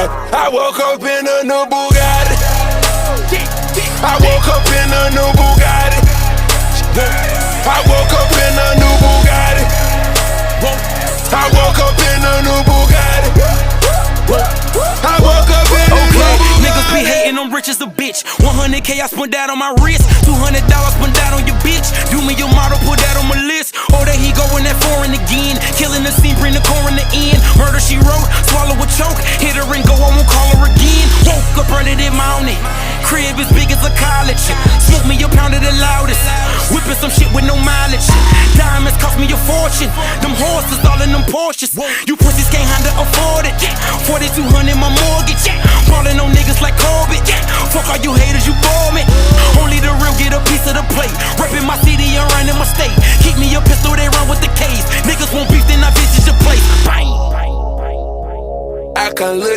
I woke up in a new Bugatti. I woke up in a new Bugatti. I woke up in a new Bugatti. I woke up in a new Bugatti. I woke up in a new Bugatti. Niggas be hating, I'm rich as a bitch. 100K I spent that on my wrist. $200 spent that on your bitch. Do me your model, put that on my list. Oh, there he going that foreign again. Killing the scene, bring the coroner in. Murder she wrote, swallow a choke. Hit her and go, I won't call her again. Woke up running in mountain. Crib as big as a college. Smoke me a pound of the loudest. Whipping some shit with no mileage. Diamonds cost me a fortune. Them horses all in them Porsches. You pussies can't handle afford it. 4200 my mortgage. Ballin' on niggas like Corbett. Fuck all you haters, you bore me. Only the real get a piece of the plate. Reppin' my city and running my state. Keep me a pistol, they run with the case. Niggas won't beef, then I visit your place. Bang. I can look